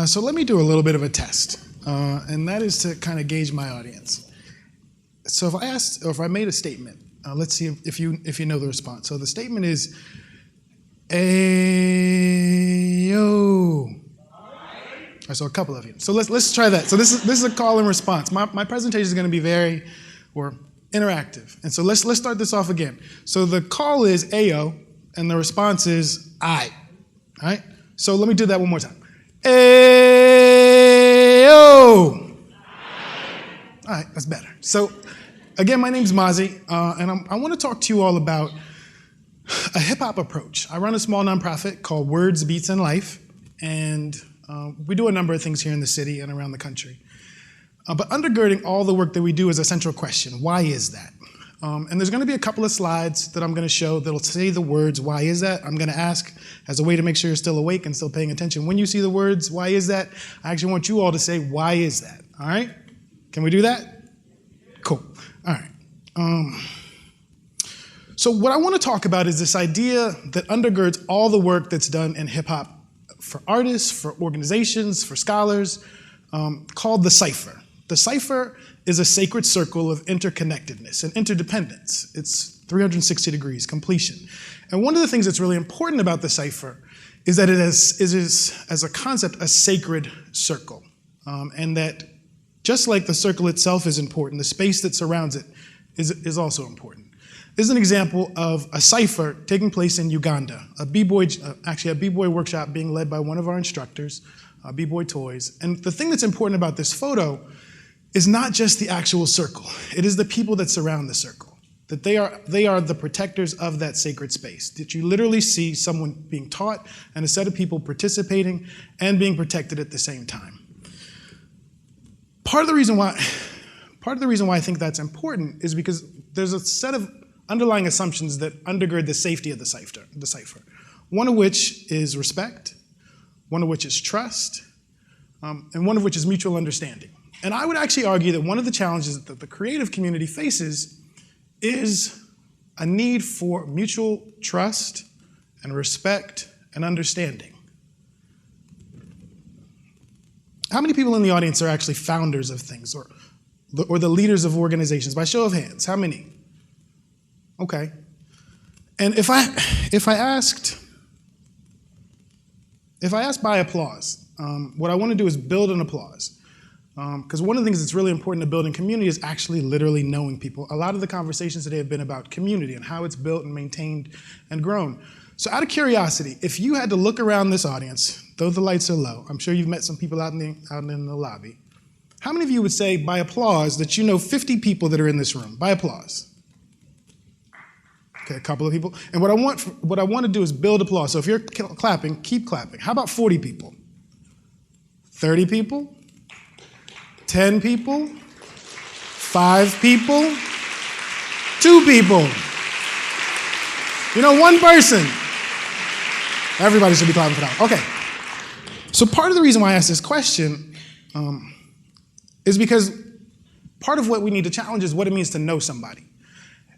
So let me do a little bit of a test, and that is to kind of gauge my audience. So if I made a statement, let's see if you know the response. So the statement is, Ayo. I saw a couple of you. So let's try that. So this is a call and response. My presentation is going to be very interactive. And so let's start this off again. So the call is Ayo, and the response is I. All right? So let me do that one more time. Ayo. All right, that's better. So again, my name's Mazi, and I want to talk to you all about a hip-hop approach. I run a small nonprofit called Words, Beats, and Life, and we do a number of things here in the city and around the country. But undergirding all the work that we do is a central question: why is that? And there's going to be a couple of slides that I'm going to show that'll say the words, why is that? I'm going to ask as a way to make sure you're still awake and still paying attention. When you see the words, why is that? I actually want you all to say, why is that? All right? Can we do that? Cool. All right. So what I want to talk about is this idea that undergirds all the work that's done in hip hop for artists, for organizations, for scholars, called the cipher. The cipher is a sacred circle of interconnectedness and interdependence. It's 360 degrees, completion. And one of the things that's really important about the cipher is that it is, as a concept, a sacred circle. And that just like the circle itself is important, the space that surrounds it is also important. This is an example of a cipher taking place in Uganda, a b-boy workshop being led by one of our instructors, B-Boy Toys. And the thing that's important about this photo is not just the actual circle. It is the people that surround the circle, that they are the protectors of that sacred space, that you literally see someone being taught and a set of people participating and being protected at the same time. Part of the reason why I think that's important is because there's a set of underlying assumptions that undergird the safety of the cipher. One of which is respect, one of which is trust, and one of which is mutual understanding. And I would actually argue that one of the challenges that the creative community faces is a need for mutual trust and respect and understanding. How many people in the audience are actually founders of things or the leaders of organizations? By show of hands, how many? Okay. And if I asked by applause, what I want to do is build an applause. Because one of the things that's really important to building community is actually literally knowing people. A lot of the conversations today have been about community and how it's built and maintained and grown. So out of curiosity, if you had to look around this audience, though the lights are low, I'm sure you've met some people out in the lobby. How many of you would say by applause that you know 50 people that are in this room? By applause. Okay, a couple of people. And what I want to do is build applause. So if you're clapping, keep clapping. How about 40 people? 30 people? 10 people, 5 people, 2 people. You know, 1 person. Everybody should be clapping for that. Okay. So part of the reason why I asked this question is because part of what we need to challenge is what it means to know somebody.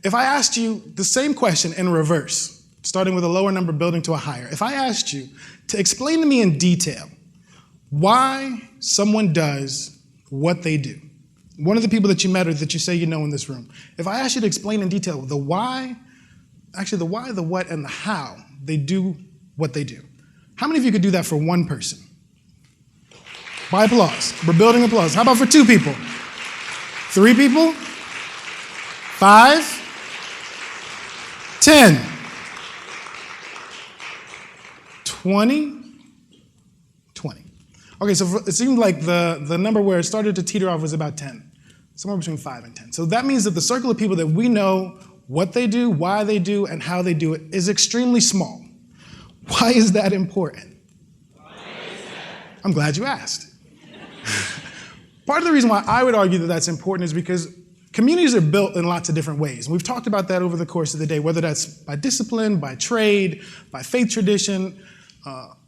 If I asked you the same question in reverse, starting with a lower number building to a higher, if I asked you to explain to me in detail why someone does what they do. One of the people that you met or that you say you know in this room, if I asked you to explain in detail the why, the what, and the how they do what they do, how many of you could do that for 1 person? By applause. We're building applause. How about for 2 people? 3 people? 5? 10? 20? 20. Okay, so it seemed like the number where it started to teeter off was about 10, somewhere between 5 and 10. So that means that the circle of people that we know what they do, why they do, and how they do it is extremely small. Why is that important? I'm glad you asked. Part of the reason why I would argue that that's important is because communities are built in lots of different ways. And we've talked about that over the course of the day, whether that's by discipline, by trade, by faith tradition,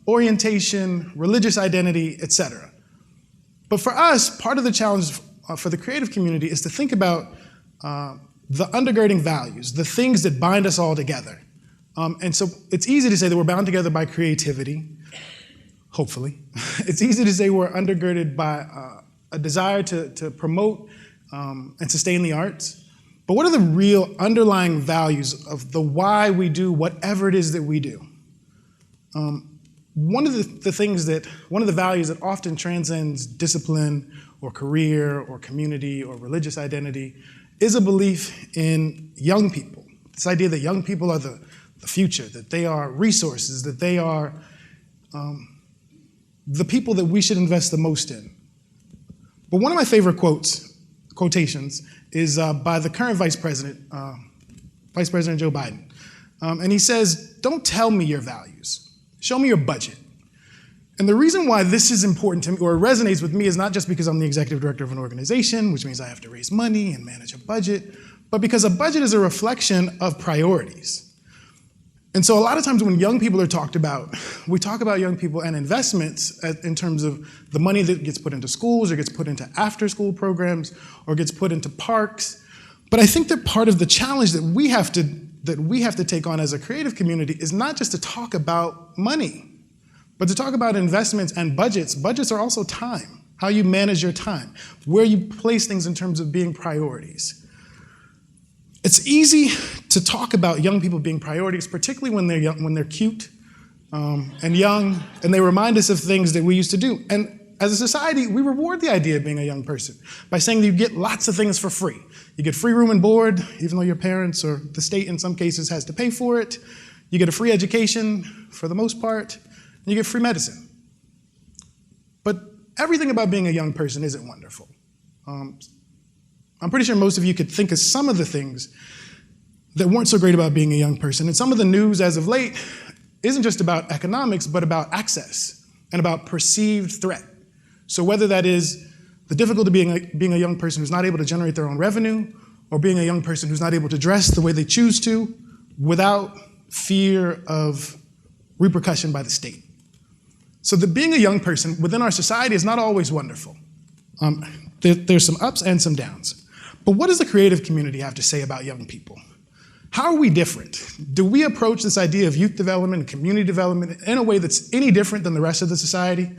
orientation, religious identity, etc. But for us, part of the challenge for the creative community is to think about the undergirding values, the things that bind us all together. And so it's easy to say that we're bound together by creativity, hopefully. It's easy to say we're undergirded by a desire to promote and sustain the arts. But what are the real underlying values of the why we do whatever it is that we do? One of the values that often transcends discipline or career or community or religious identity is a belief in young people. This idea that young people are the future, that they are resources, that they are the people that we should invest the most in. But one of my favorite quotations, is by the current Vice President Joe Biden. And he says, "Don't tell me your values, show me your budget." And the reason why this is important to me, or resonates with me, is not just because I'm the executive director of an organization, which means I have to raise money and manage a budget, but because a budget is a reflection of priorities. And so a lot of times when young people are talked about, we talk about young people and investments in terms of the money that gets put into schools or gets put into after-school programs or gets put into parks. But I think that part of the challenge that we have to take on as a creative community is not just to talk about money, but to talk about investments and budgets. Budgets are also time, how you manage your time, where you place things in terms of being priorities. It's easy to talk about young people being priorities, particularly when they're young, when they're cute and young, and they remind us of things that we used to do. And as a society, we reward the idea of being a young person by saying that you get lots of things for free. You get free room and board, even though your parents or the state in some cases has to pay for it. You get a free education for the most part, and you get free medicine. But everything about being a young person isn't wonderful. I'm pretty sure most of you could think of some of the things that weren't so great about being a young person. And some of the news as of late isn't just about economics, but about access and about perceived threat. So whether that is the difficulty of being a young person who's not able to generate their own revenue, or being a young person who's not able to dress the way they choose to without fear of repercussion by the state. So that being a young person within our society is not always wonderful. There's some ups and some downs. But what does the creative community have to say about young people? How are we different? Do we approach this idea of youth development and community development in a way that's any different than the rest of the society?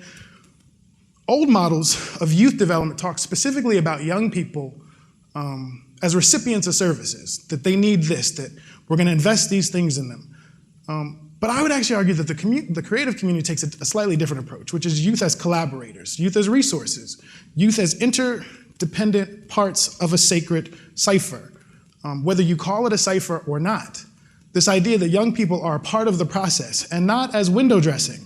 Old models of youth development talk specifically about young people as recipients of services, that they need this, that we're going to invest these things in them. But I would actually argue that the creative community takes a slightly different approach, which is youth as collaborators, youth as resources, youth as interdependent parts of a sacred cipher, whether you call it a cipher or not. This idea that young people are a part of the process and not as window dressing,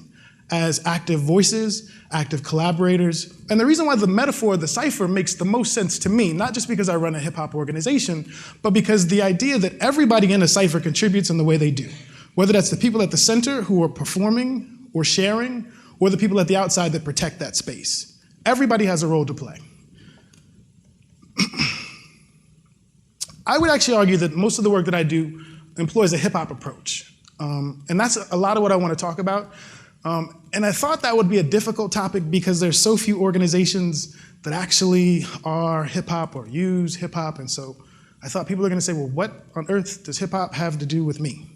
as active voices, active collaborators. And the reason why the metaphor of the cipher makes the most sense to me, not just because I run a hip hop organization, but because the idea that everybody in a cipher contributes in the way they do. Whether that's the people at the center who are performing or sharing, or the people at the outside that protect that space. Everybody has a role to play. I would actually argue that most of the work that I do employs a hip-hop approach. And that's a lot of what I want to talk about. And I thought that would be a difficult topic because there's so few organizations that actually are hip-hop or use hip-hop. And so I thought people are going to say, well, what on earth does hip-hop have to do with me?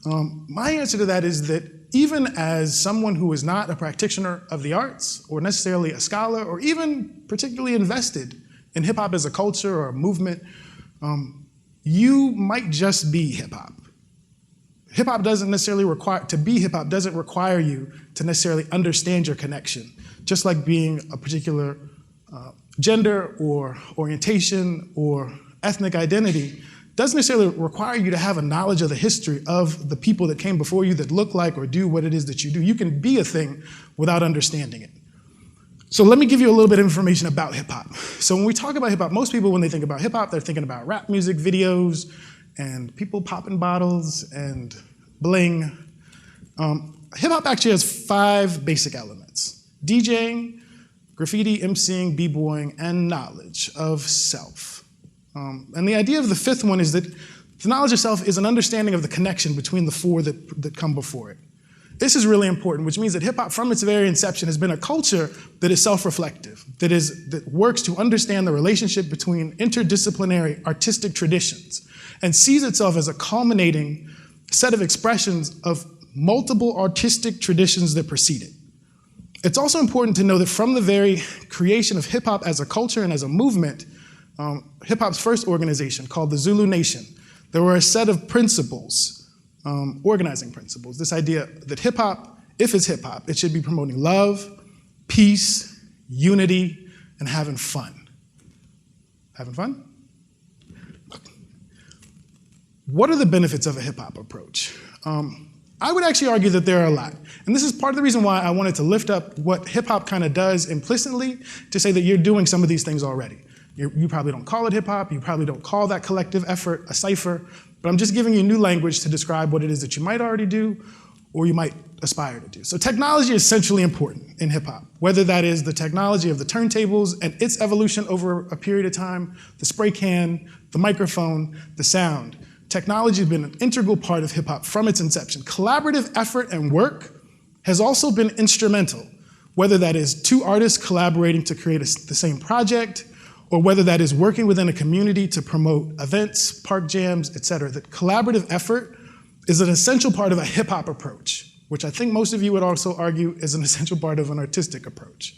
My answer to that is that even as someone who is not a practitioner of the arts or necessarily a scholar or even particularly invested in hip-hop as a culture or a movement, you might just be hip-hop. Hip-hop doesn't necessarily require, to be hip-hop doesn't require you to necessarily understand your connection, just like being a particular gender or orientation or ethnic identity doesn't necessarily require you to have a knowledge of the history of the people that came before you that look like or do what it is that you do. You can be a thing without understanding it. So let me give you a little bit of information about hip-hop. So when we talk about hip-hop, most people, when they think about hip-hop, they're thinking about rap music videos and people popping bottles and bling. Hip-hop actually has 5 basic elements: DJing, graffiti, MCing, b-boying, and knowledge of self. And the idea of the 5th one is that the knowledge of self is an understanding of the connection between the 4 that come before it. This is really important, which means that hip-hop from its very inception has been a culture that is self-reflective, that works to understand the relationship between interdisciplinary artistic traditions and sees itself as a culminating set of expressions of multiple artistic traditions that precede it. It's also important to know that from the very creation of hip hop as a culture and as a movement, hip hop's first organization called the Zulu Nation, there were a set of principles, organizing principles. This idea that hip hop, if it's hip hop, it should be promoting love, peace, unity, and having fun. Having fun? What are the benefits of a hip hop approach? I would actually argue that there are a lot. And this is part of the reason why I wanted to lift up what hip hop kind of does implicitly to say that you're doing some of these things already. You probably don't call it hip hop, you probably don't call that collective effort a cipher, but I'm just giving you new language to describe what it is that you might already do or you might aspire to do. So technology is centrally important in hip hop, whether that is the technology of the turntables and its evolution over a period of time, the spray can, the microphone, the sound. Technology has been an integral part of hip hop from its inception. Collaborative effort and work has also been instrumental, whether that is two artists collaborating to create the same project, or whether that is working within a community to promote events, park jams, et cetera. That collaborative effort is an essential part of a hip hop approach, which I think most of you would also argue is an essential part of an artistic approach.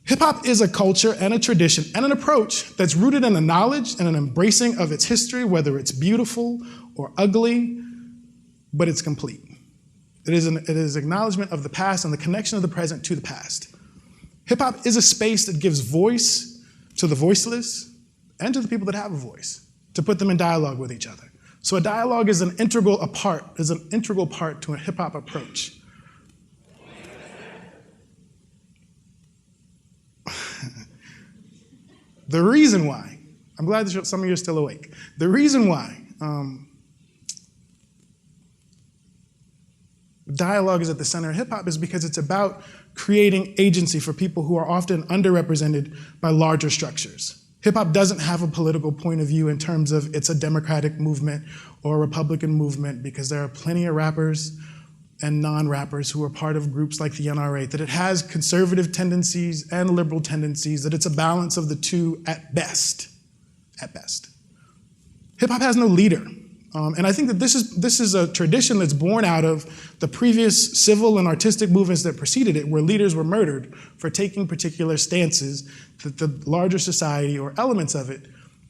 Hip hop is a culture and a tradition and an approach that's rooted in a knowledge and an embracing of its history, whether it's beautiful or ugly, but it's complete. It is acknowledgement of the past and the connection of the present to the past. Hip hop is a space that gives voice to the voiceless and to the people that have a voice, to put them in dialogue with each other. So a dialogue is an integral part to a hip hop approach. The reason why, I'm glad that some of you are still awake. The reason why dialogue is at the center of hip hop is because it's about creating agency for people who are often underrepresented by larger structures. Hip hop doesn't have a political point of view in terms of it's a democratic movement or a Republican movement, because there are plenty of rappers and non-rappers who are part of groups like the NRA, that it has conservative tendencies and liberal tendencies, that it's a balance of the two at best, at best. Hip hop has no leader. And I think that this is a tradition that's born out of the previous civil and artistic movements that preceded it, where leaders were murdered for taking particular stances that the larger society or elements of it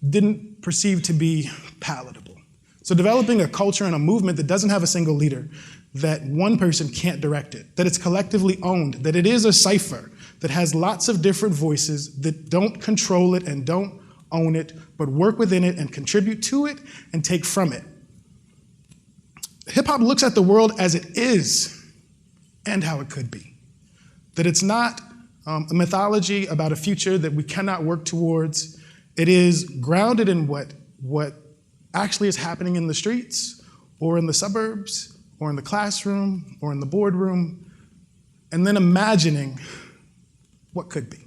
didn't perceive to be palatable. So developing a culture and a movement that doesn't have a single leader, that one person can't direct it, that it's collectively owned, that it is a cipher that has lots of different voices that don't control it and don't own it, but work within it and contribute to it and take from it. Hip hop looks at the world as it is and how it could be. That it's not a mythology about a future that we cannot work towards. It is grounded in what actually is happening in the streets or in the suburbs or in the classroom or in the boardroom, and then imagining what could be.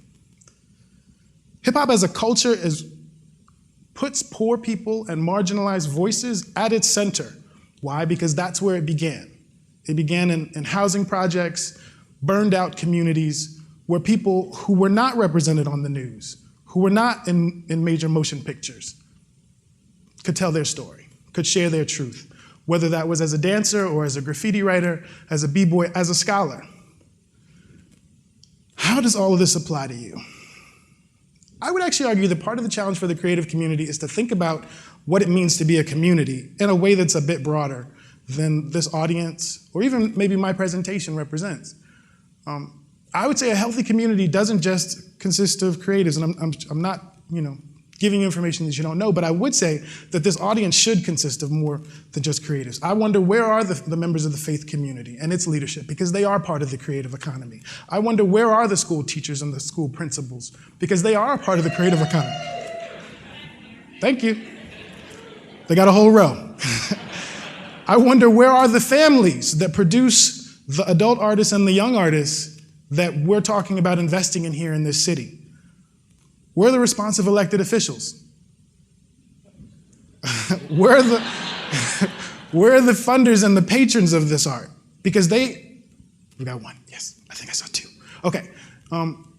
Hip hop as a culture puts poor people and marginalized voices at its center. Why? Because that's where it began. It began in housing projects, burned out communities, where people who were not represented on the news, who were not in major motion pictures, could tell their story, could share their truth, whether that was as a dancer or as a graffiti writer, as a b-boy, as a scholar. How does all of this apply to you? I would actually argue that part of the challenge for the creative community is to think about what it means to be a community in a way that's a bit broader than this audience, or even maybe my presentation represents. I would say a healthy community doesn't just consist of creatives, and I'm not, giving you information that you don't know, but I would say that this audience should consist of more than just creatives. I wonder, where are the members of the faith community and its leadership, because they are part of the creative economy. I wonder, where are the school teachers and the school principals, because they are a part of the creative economy. Thank you. They got a whole row. I wonder, where are the families that produce the adult artists and the young artists that we're talking about investing in here in this city? Where are the responsive elected officials? Where are the funders and the patrons of this art? Because we got one, yes, I think I saw two. Okay,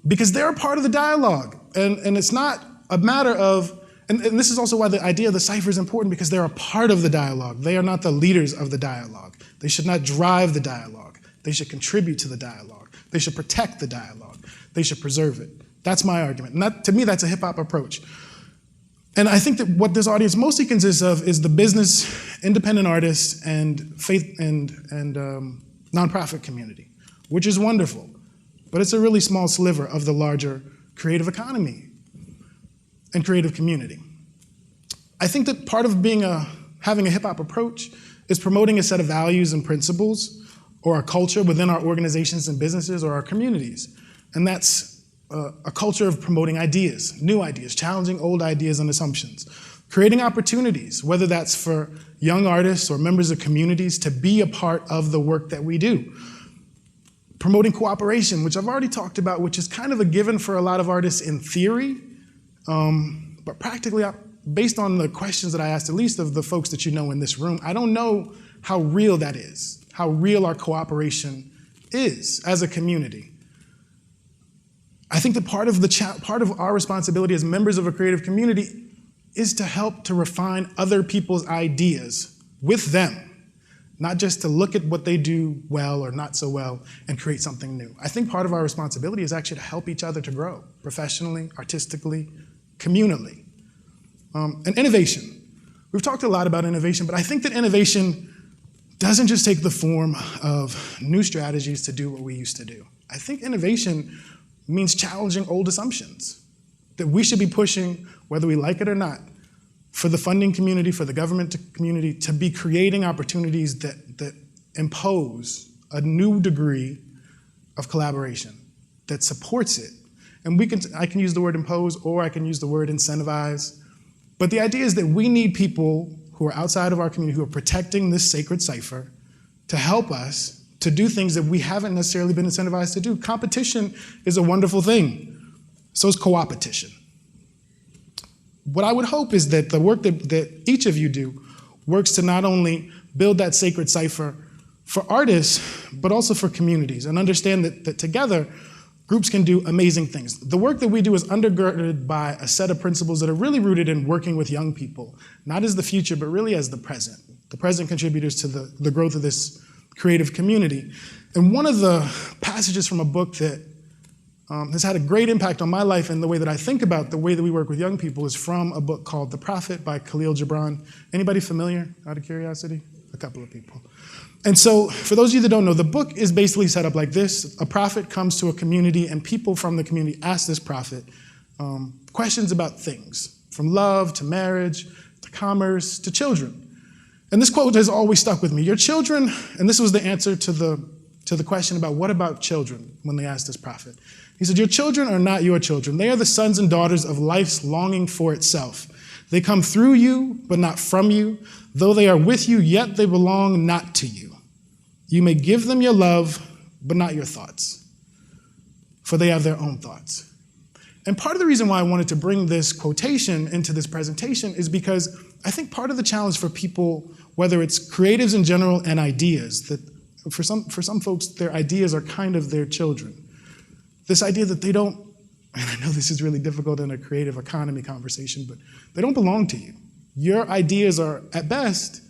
because they're a part of the dialogue, and it's not a matter of, and this is also why the idea of the cipher is important, because they're a part of the dialogue. They are not the leaders of the dialogue. They should not drive the dialogue. They should contribute to the dialogue. They should protect the dialogue. They should preserve it. That's my argument. And that, to me, that's a hip-hop approach. And I think that what this audience mostly consists of is the business, independent artists, and faith and nonprofit community, which is wonderful. But it's a really small sliver of the larger creative economy and creative community. I think that part of having a hip-hop approach is promoting a set of values and principles or a culture within our organizations and businesses or our communities. And that's a culture of promoting ideas, new ideas, challenging old ideas and assumptions, creating opportunities, whether that's for young artists or members of communities to be a part of the work that we do. Promoting cooperation, which I've already talked about, which is kind of a given for a lot of artists in theory, but practically, based on the questions that I asked, at least of the folks that you know in this room, I don't know how real that is, how real our cooperation is as a community. I think that part of our responsibility as members of a creative community is to help to refine other people's ideas with them, not just to look at what they do well or not so well and create something new. I think part of our responsibility is actually to help each other to grow professionally, artistically, communally. And innovation. We've talked a lot about innovation, but I think that innovation doesn't just take the form of new strategies to do what we used to do. I think innovation means challenging old assumptions that we should be pushing, whether we like it or not, for the funding community, for the government community, to be creating opportunities that impose a new degree of collaboration that supports it. And I can use the word impose, or I can use the word incentivize. But the idea is that we need people who are outside of our community, who are protecting this sacred cipher, to help us to do things that we haven't necessarily been incentivized to do. Competition is a wonderful thing. So is co-opetition. What I would hope is that the work that each of you do works to not only build that sacred cipher for artists, but also for communities, and understand that together, groups can do amazing things. The work that we do is undergirded by a set of principles that are really rooted in working with young people, not as the future, but really as the present contributors to the growth of this creative community. And one of the passages from a book that has had a great impact on my life and the way that I think about the way that we work with young people is from a book called The Prophet by Khalil Gibran. Anybody familiar, out of curiosity? A couple of people. And so, for those of you that don't know, the book is basically set up like this. A prophet comes to a community, and people from the community ask this prophet questions about things, from love to marriage to commerce to children. And this quote has always stuck with me. Your children, and this was the answer to the question about what about children when they asked this prophet. He said, your children are not your children. They are the sons and daughters of life's longing for itself. They come through you, but not from you. Though they are with you, yet they belong not to you. You may give them your love, but not your thoughts, for they have their own thoughts. And part of the reason why I wanted to bring this quotation into this presentation is because I think part of the challenge for people, whether it's creatives in general and ideas, that for some folks, their ideas are kind of their children. This idea that they don't, and I know this is really difficult in a creative economy conversation, but they don't belong to you. Your ideas are, at best,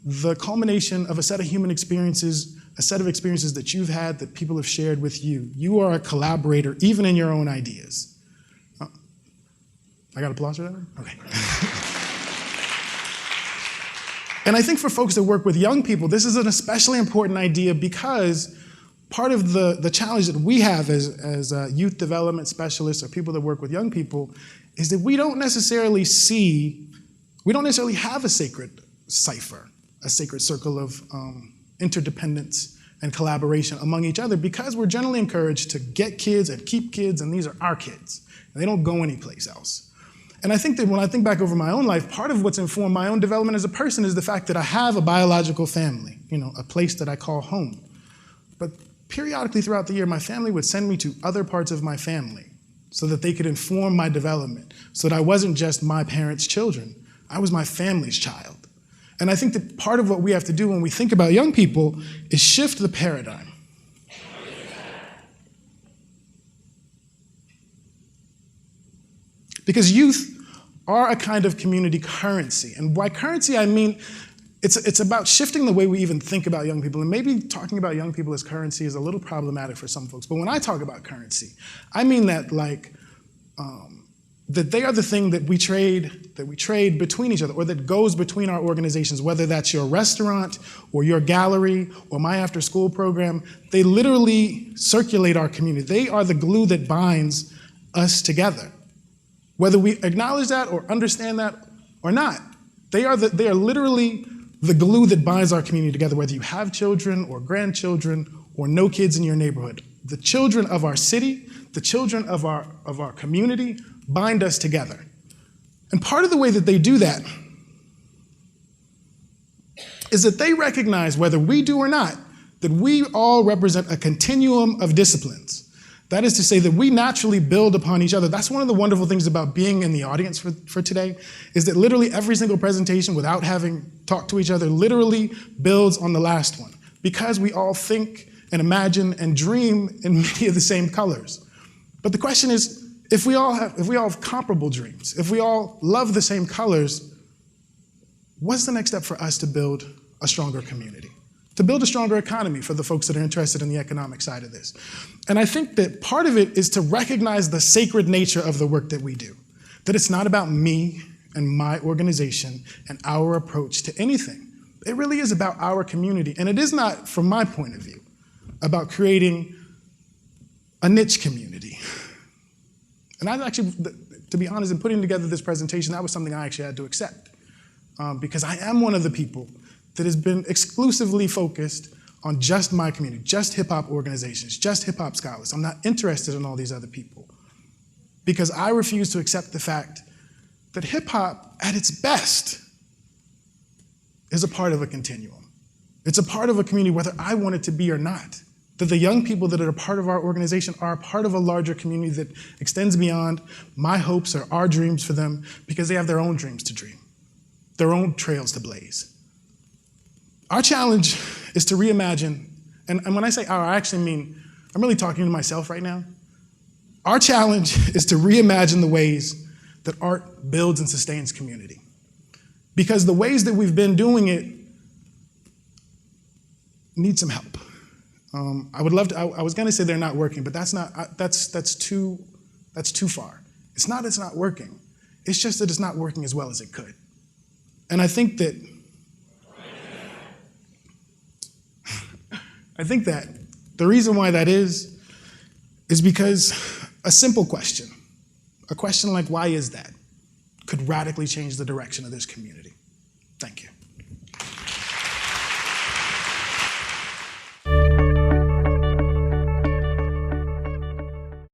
the culmination of a set of human experiences, a set of experiences that you've had that people have shared with you. You are a collaborator, even in your own ideas. I got applause for that one? Okay. And I think for folks that work with young people, this is an especially important idea because part of the challenge that we have as youth development specialists or people that work with young people is that we don't necessarily have a sacred cipher, a sacred circle of interdependence and collaboration among each other because we're generally encouraged to get kids and keep kids, and these are our kids, and they don't go anyplace else. And I think that when I think back over my own life, part of what's informed my own development as a person is the fact that I have a biological family, a place that I call home. But periodically throughout the year, my family would send me to other parts of my family so that they could inform my development, so that I wasn't just my parents' children, I was my family's child. And I think that part of what we have to do when we think about young people is shift the paradigm. Because youth are a kind of community currency. And by currency, I mean it's about shifting the way we even think about young people, and maybe talking about young people as currency is a little problematic for some folks. But when I talk about currency, I mean that that they are the thing that we trade between each other, or that goes between our organizations, whether that's your restaurant or your gallery or my after-school program. They literally circulate our community. They are the glue that binds us together. Whether we acknowledge that or understand that or not, they are literally the glue that binds our community together, whether you have children or grandchildren or no kids in your neighborhood. The children of our city, the children of our community bind us together. And part of the way that they do that is that they recognize, whether we do or not, that we all represent a continuum of disciplines. That is to say that we naturally build upon each other. That's one of the wonderful things about being in the audience for today, is that literally every single presentation, without having talked to each other, literally builds on the last one, because we all think and imagine and dream in many of the same colors. But the question is, if we all have comparable dreams, if we all love the same colors, what's the next step for us to build a stronger community, to build a stronger economy for the folks that are interested in the economic side of this? And I think that part of it is to recognize the sacred nature of the work that we do, that it's not about me and my organization and our approach to anything. It really is about our community. And it is not, from my point of view, about creating a niche community. And I actually, to be honest, in putting together this presentation, that was something I actually had to accept. Because I am one of the people that has been exclusively focused on just my community, just hip-hop organizations, just hip-hop scholars. I'm not interested in all these other people. Because I refuse to accept the fact that hip-hop, at its best, is a part of a continuum. It's a part of a community, whether I want it to be or not. That the young people that are a part of our organization are a part of a larger community that extends beyond my hopes or our dreams for them, because they have their own dreams to dream, their own trails to blaze. Our challenge is to reimagine, and when I say our, I actually mean, I'm really talking to myself right now. Our challenge is to reimagine the ways that art builds and sustains community. Because the ways that we've been doing it need some help. I would love to, I was gonna say they're not working, but that's too far. It's not working. It's just that it's not working as well as it could. And I think that the reason why that is because a simple question, a question like, why is that, could radically change the direction of this community. Thank you.